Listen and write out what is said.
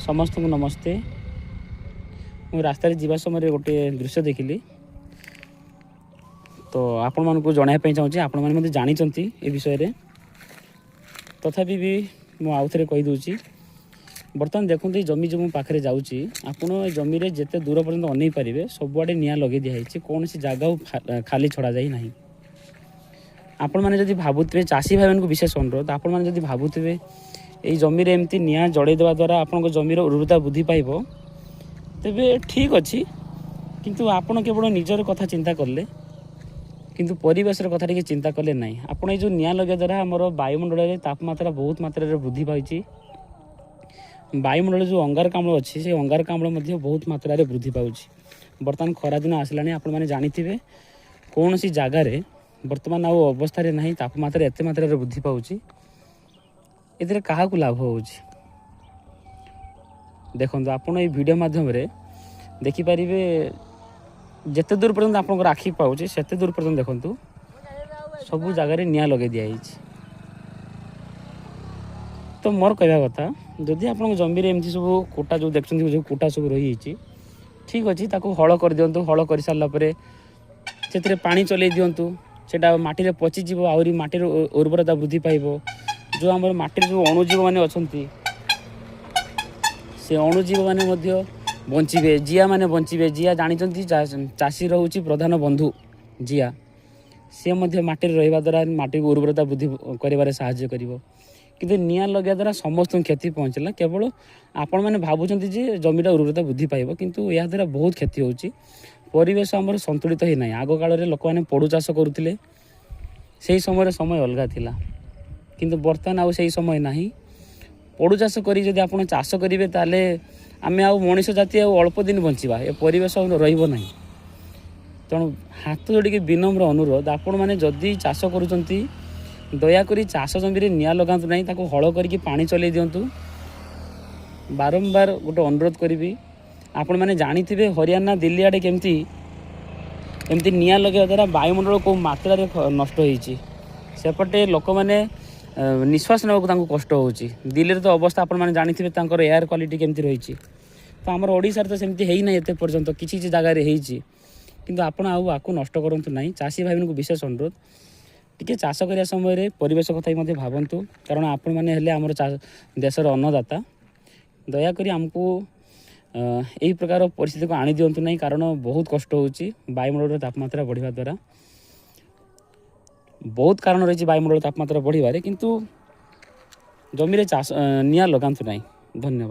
समस्त को नमस्ते। मु रास्ता जीवा समय गोटे दृश्य देखिली तो आपण मानक जनवाई चाहूँगी। आपण मैंने जानते ये विषय रे तथापि भी मु आउ थे कहीदे। बर्तमान देखते ये जमी जो पाखे जाऊँगी आपड़ जमी जिते दूर पर्यटन अनै पारे सबुआड़े निआं लगे दिखाई कौन सी जगह खाली छड़ा जाए ना। आपण मैंने जदि भावुवे चाषी भाई को विशेष अनुरोध आपण मैंने जदि भावुवे ये जमी एमती निआं जड़े देवा द्वारा आपण जमीर उर्वरता वृद्धि पाइब तेबे ठीक अच्छी किंतु आपण केवल निजर कथा चिंता कले किंतु परिवेशर कथा टी चिंता कले ना। आपण ये जो निआं लगे द्वारा आमर वायुमंडल में तापमात्रा बहुत मात्रा वृद्धि पाई। वायुमंडल जो अंगारकाम्ल अच्छी से अंगारकाम्ल बहुत मात्रा वृद्धि पाऊँच। बर्तमान खरा दिन आसला आपण मैंने जानी कौन सी जगार बर्तमान आउ अवस्था ना तापमात्रा एत मात्रा वृद्धि पाऊँच ए क्या लाभ हो देखो आपड़ ये वीडियो माध्यम देखिपारे जिते दूर पर्यटन आप आखि पाँच से दूर पर्यटन देखु सबू जगार निआं लगे दिखाई। तो मोर कहवा कथा जदि आप जमीन एमती सब कोटा जो देखते जो कोटा सब रही ठीक अच्छे हल कर दिंतु। हल कर सारापर से पानी चल दिंतु सेटा माटी पचिज आहरी माटीर उर्वरता वृद्धि पाइब। जो आम माटी जो अणुजीव मैंने अच्छा से अणुजीव मैंने बंचे जिया मैंने बंचे। जिया जानते चाषी रोचे प्रधान बंधु जिया सी माटी रहा द्वारा माटी उर्वरता वृद्धि कर साहाय्य कर कि निआं लगे द्वारा समस्त क्षति पहुँचला। केवल आपण मैंने भावुं जमीटा उर्वरता वृद्धि पाइब किंतु या द्वारा बहुत क्षति होची। परिवेश आमर संतुलित ही ना। आग काल लोक मैंने पड़ू चाष करुले से समय अलग थिला किंतु बर्तमान आउ से समय ना। पड़ू चाष कर चाष करेंगे ताले आम आ मनीष जाति अल्प दिन बचा ए परिवेश रहा। तेणु हाथ जोड़ विनम्र अनुरोध आपण मैंने जदि चाष कर दयाकोरी चाष जमी निआं लगातु ना हल करके पानी चल दिंतु। बारंबार गोटे अनुरोध करी आपण मैंने जानी हरियाणा दिल्ली आड़े केमती एमती निआं लगे द्वारा वायुमंडल को मात्रा नष्ट होपटे लोक मैंने निश्वास नाक कष्ट हो। दिल्ली तो अवस्था आपण मैंने जानी एयर क्वालिटी केमती रही। तो आमर ओडिशार तो सेमती है ना एत पर्यंत किसी जगार किंतु आपण आकु नष्ट करूँ ना। चाषी भाई को विशेष अनुरोध टिके चाष करिया समय परिवेश कथा भी भावतु कारण आपण मैंने हेले आमर देशर अन्नदाता। दयाकोरी आमको यही प्रकार परिस्थिति को आनी दिंतु ना कारण बहुत कष्ट होची। वायुमंडल तापमात्रा बढ़िया द्वारा बहुत कारण रही वायुमंडल तापमात्रा बढ़िया किंतु जमीन चाष निआं लगातु ना। धन्यवाद।